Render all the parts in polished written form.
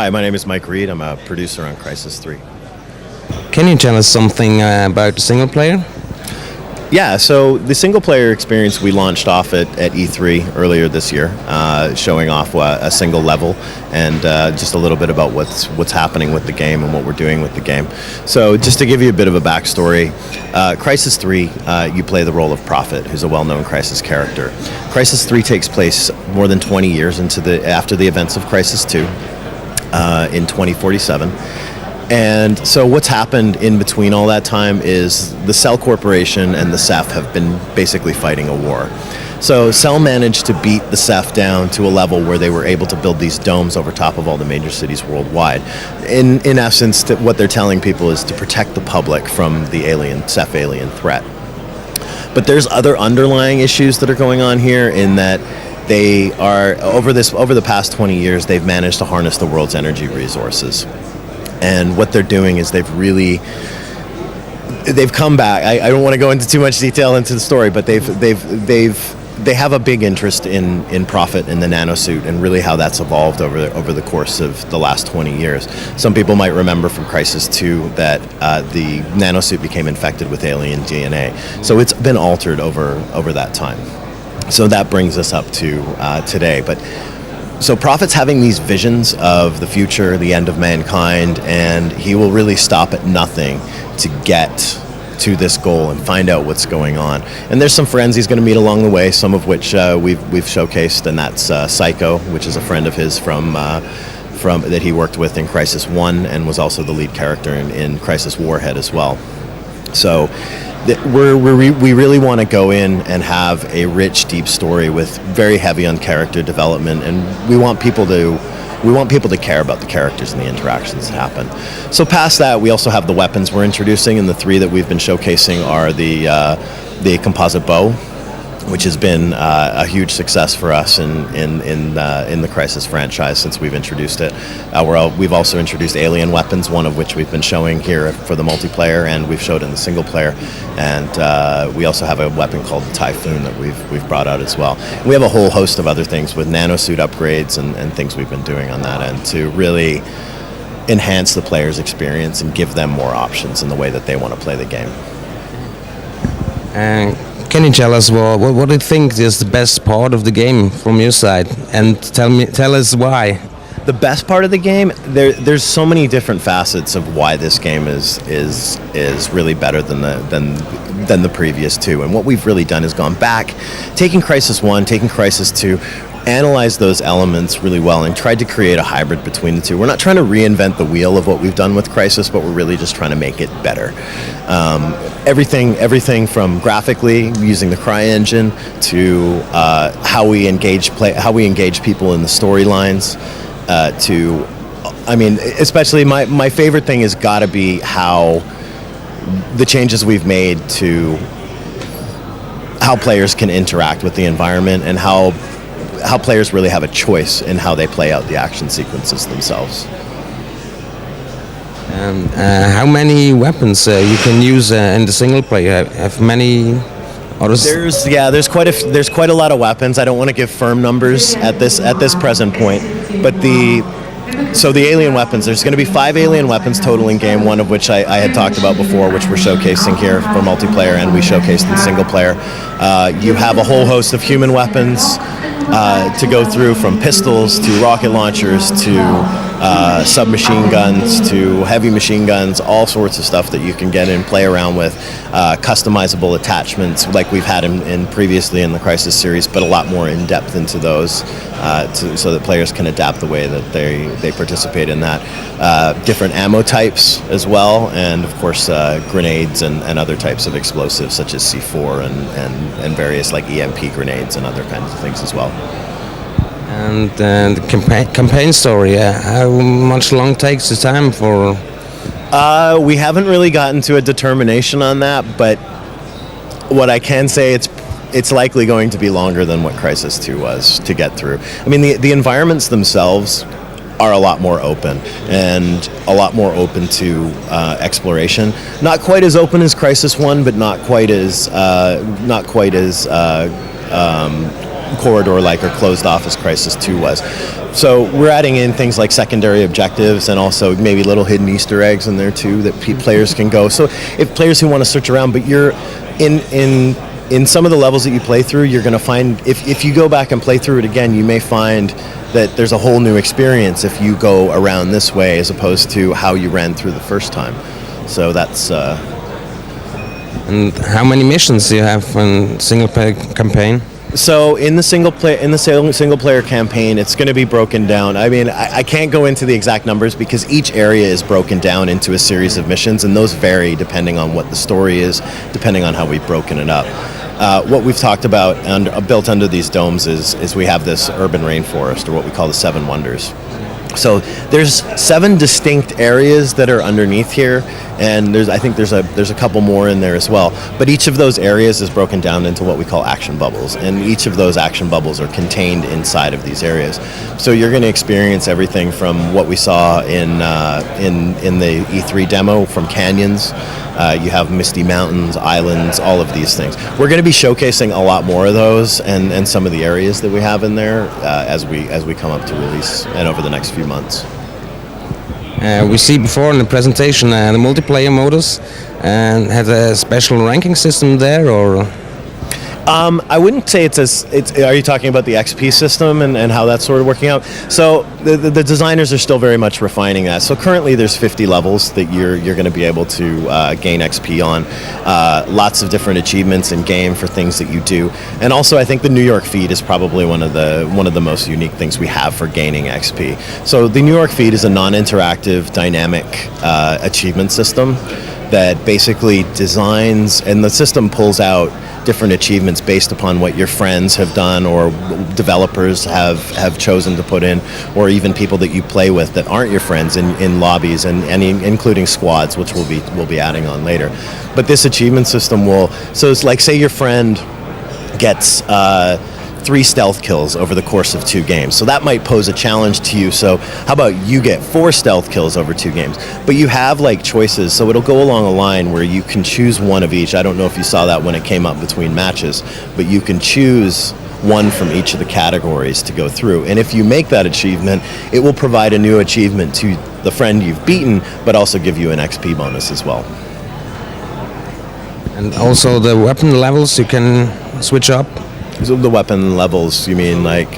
Hi, my name is Mike Reed. I'm a producer on Crysis 3. Can you tell us something about the single player? Yeah, so the single-player experience we launched off at E3 earlier this year, showing off a single level and just a little bit about what's happening with the game and what we're doing with the game. So just to give you a bit of a backstory, Crysis 3, you play the role of Prophet, who's a well-known Crysis character. Crysis 3 takes place more than 20 years after the events of Crysis 2 in 2047. And so what's happened in between all that time is the Cell Corporation and the Ceph have been basically fighting a war. So Cell managed to beat the Ceph down to a level where they were able to build these domes over top of all the major cities worldwide. In essence, what they're telling people is to protect the public from the Ceph alien threat. But there's other underlying issues that are going on here in that they are, over the past 20 years, they've managed to harness the world's energy resources. And what they're doing is they've come back. I don't want to go into too much detail into the story, but they have a big interest in Prophet and the nanosuit and really how that's evolved over the course of the last 20 years. Some people might remember from Crysis 2 that the nanosuit became infected with alien DNA. So it's been altered over that time. So that brings us up to today. So Prophet's having these visions of the future, the end of mankind, and he will really stop at nothing to get to this goal and find out what's going on. And there's some friends he's going to meet along the way, some of which we've showcased, and that's Psycho, which is a friend of his from that he worked with in Crysis 1 and was also the lead character in Crysis Warhead as well. So we really want to go in and have a rich, deep story with very heavy on character development, and we want people to care about the characters and the interactions that happen. So past that, we also have the weapons we're introducing, and the three that we've been showcasing are the composite bow, which has been a huge success for us in the Crysis franchise since we've introduced it. We've also introduced alien weapons, one of which we've been showing here for the multiplayer, and we've showed in the single player. And we also have a weapon called the Typhoon that we've brought out as well. We have a whole host of other things with nanosuit upgrades and things we've been doing on that end to really enhance the player's experience and give them more options in the way that they want to play the game. Can you tell us what do you think is the best part of the game from your side, and tell us why? The best part of the game, there's so many different facets of why this game is really better than the previous two. And what we've really done is gone back, taking Crysis 1, taking Crysis 2, analyzed those elements really well and tried to create a hybrid between the two. We're not trying to reinvent the wheel of what we've done with Crysis, but we're really just trying to make it better. Everything from graphically using the CryEngine to how we engage people in the storylines. Especially my favorite thing has got to be how the changes we've made to how players can interact with the environment and how players really have a choice in how they play out the action sequences themselves. And how many weapons you can use in the single player? Have many others? There's quite a lot of weapons. I don't want to give firm numbers at this present point, but the alien weapons, there's going to be 5 alien weapons total in game, one of which I had talked about before, which we're showcasing here for multiplayer, and we showcased in single player. You have a whole host of human weapons to go through, from pistols to rocket launchers to submachine guns to heavy machine guns, all sorts of stuff that you can get and play around with. Customizable attachments like we've had in previously in the Crysis series, but a lot more in depth into those so that players can adapt the way that they participate in that. Different ammo types as well, and of course grenades and other types of explosives such as C4 and various like EMP grenades and other kinds of things as well. And the campaign story, how much long takes the time for? We haven't really gotten to a determination on that, but what I can say, it's likely going to be longer than what Crysis 2 was to get through. I mean, the environments themselves are a lot more open and a lot more open to exploration. Not quite as open as Crysis 1, but not quite as corridor-like or closed off as Crysis 2 was. So we're adding in things like secondary objectives and also maybe little hidden Easter eggs in there too that players can go. So if players who want to search around, but you're in some of the levels that you play through, you're going to find, if you go back and play through it again, you may find that there's a whole new experience if you go around this way as opposed to how you ran through the first time. So that's... And how many missions do you have in single-player campaign? So in the single player campaign, it's going to be broken down. I mean, I can't go into the exact numbers because each area is broken down into a series of missions, and those vary depending on what the story is, depending on how we've broken it up. What we've talked about and built under these domes is we have this urban rainforest, or what we call the Seven Wonders. So there's 7 distinct areas that are underneath here, and I think there's a couple more in there as well. But each of those areas is broken down into what we call action bubbles, and each of those action bubbles are contained inside of these areas. So you're going to experience everything from what we saw in the E3 demo, from canyons. You have misty mountains, islands, all of these things. We're going to be showcasing a lot more of those and some of the areas that we have in there as we come up to release and over the next few months. We see before in the presentation the multiplayer modus and had a special ranking system there, or? I wouldn't say it's are you talking about the XP system and how that's sort of working out? So the designers are still very much refining that. So currently there's 50 levels that you're going to be able to gain XP on. Lots of different achievements in game for things that you do. And also I think the New York feed is probably one of the most unique things we have for gaining XP. So the New York feed is a non-interactive, dynamic achievement system that basically designs, and the system pulls out different achievements based upon what your friends have done or developers have chosen to put in, or even people that you play with that aren't your friends in lobbies and including squads, which we'll be adding on later. But this achievement system so it's like, say your friend gets 3 stealth kills over the course of 2 games. So that might pose a challenge to you. So how about you get 4 stealth kills over 2 games? But you have like choices, so it'll go along a line where you can choose one of each. I don't know if you saw that when it came up between matches, but you can choose one from each of the categories to go through. And if you make that achievement, it will provide a new achievement to the friend you've beaten, but also give you an XP bonus as well. And also the weapon levels you can switch up? So the weapon levels, you mean like?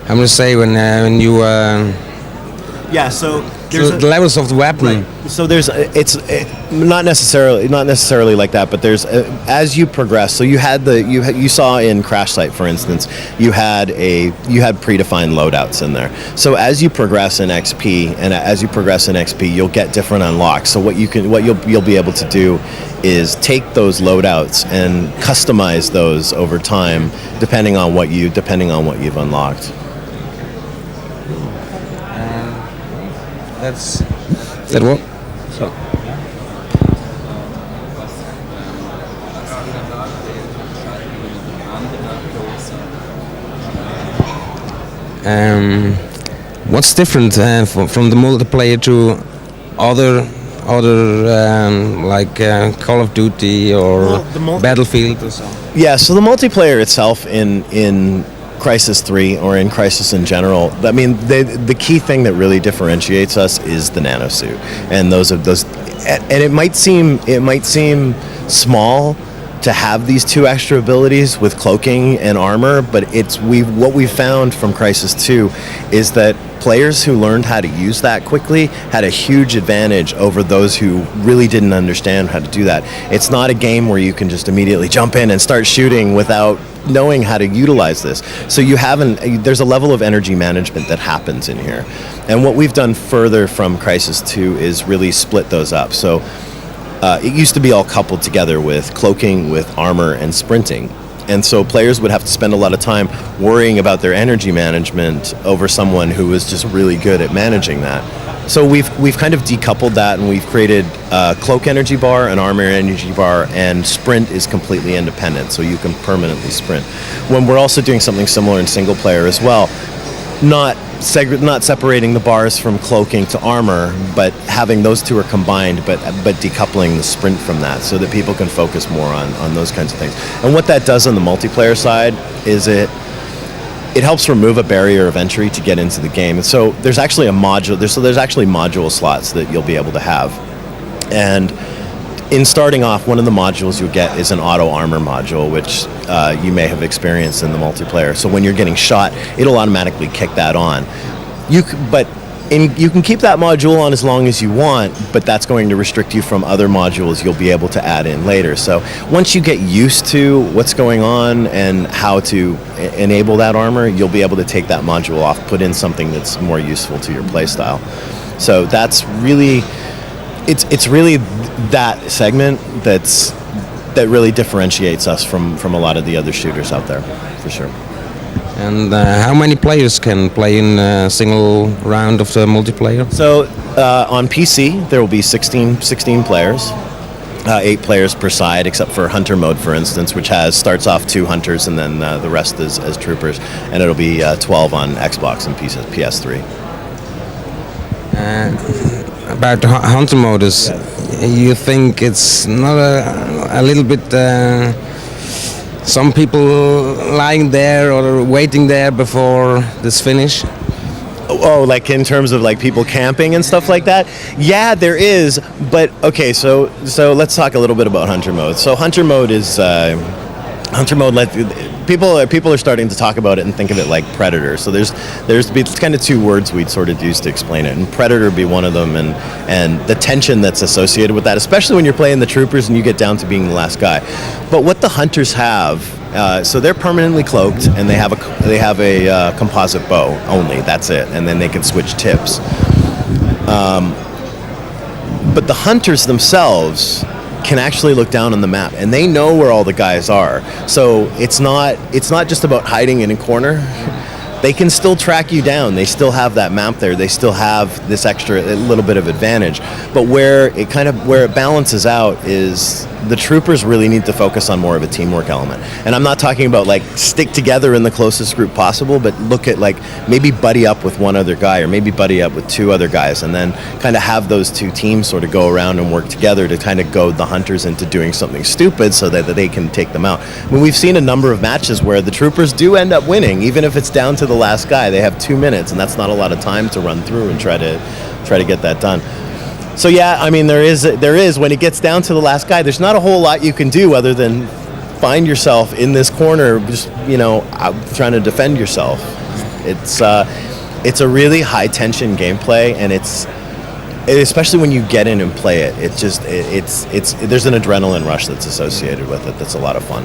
I'm gonna say when you. Yeah. So there's the levels of the weapon. Right. So it's not necessarily like that, but there's as you progress. So you saw in Crash Site, for instance, you had predefined loadouts in there. So as you progress in XP, you'll get different unlocks. So what you'll be able to do is take those loadouts and customize those over time, depending on what you've unlocked. That what? So. What's different from the multiplayer to other like Call of Duty or Battlefield or so? Yeah, so the multiplayer itself in Crysis 3 or in Crysis in general, I mean, the key thing that really differentiates us is the nanosuit, and those, and it might seem small to have these 2 extra abilities with cloaking and armor, but what we found from Crysis 2 is that players who learned how to use that quickly had a huge advantage over those who really didn't understand how to do that. It's not a game where you can just immediately jump in and start shooting without knowing how to utilize this. So there's a level of energy management that happens in here. And what we've done further from Crysis 2 is really split those up. So it used to be all coupled together with cloaking, with armor, and sprinting. And so players would have to spend a lot of time worrying about their energy management over someone who was just really good at managing that. So we've kind of decoupled that, and we've created a cloak energy bar, an armor energy bar, and sprint is completely independent, so you can permanently sprint. When we're also doing something similar in single player as well, not separating the bars from cloaking to armor, but having those 2 are combined, but decoupling the sprint from that, so that people can focus more on those kinds of things. And what that does on the multiplayer side is it helps remove a barrier of entry to get into the game. And so there's actually a module. There's actually module slots that you'll be able to have, and in starting off, one of the modules you'll get is an auto armor module, which you may have experienced in the multiplayer. So when you're getting shot, it'll automatically kick that on. You can keep that module on as long as you want, but that's going to restrict you from other modules you'll be able to add in later. So once you get used to what's going on and how to enable that armor, you'll be able to take that module off, put in something that's more useful to your playstyle. So that's really... It's really that segment that really differentiates us from a lot of the other shooters out there, for sure. And how many players can play in a single round of the multiplayer? So on PC, there will be 16 players, 8 players per side, except for Hunter mode, for instance, which starts off 2 hunters and then the rest is as troopers, and it'll be 12 on Xbox and PS3. About the hunter modus, you think it's not a little bit some people lying there or waiting there before this finish? Oh, like in terms of like people camping and stuff like that? Yeah, there is, but okay, so let's talk a little bit about hunter mode. So hunter mode is people are starting to talk about it and think of it like Predator. So there's kind of 2 words we'd sort of use to explain it, and Predator would be one of them, and the tension that's associated with that, especially when you're playing the troopers and you get down to being the last guy. But what the hunters have, so they're permanently cloaked and they have a composite bow only. That's it, and then they can switch tips. But the hunters themselves can actually look down on the map and they know where all the guys are. So it's not just about hiding in a corner. They can still track you down. They still have that map there. They still have this extra little bit of advantage. But where it balances out is the troopers really need to focus on more of a teamwork element. And I'm not talking about like stick together in the closest group possible, but look at like maybe buddy up with one other guy or maybe buddy up with 2 other guys and then kind of have those 2 teams sort of go around and work together to kind of goad the hunters into doing something stupid so that they can take them out. I mean, we've seen a number of matches where the troopers do end up winning, even if it's down to the last guy. They have 2 minutes and that's not a lot of time to run through and try to get that done. So yeah, I mean, there is when it gets down to the last guy, there's not a whole lot you can do other than find yourself in this corner, just out trying to defend yourself. It's a really high tension gameplay, and especially when you get in and play it, there's an adrenaline rush that's associated with it. That's a lot of fun.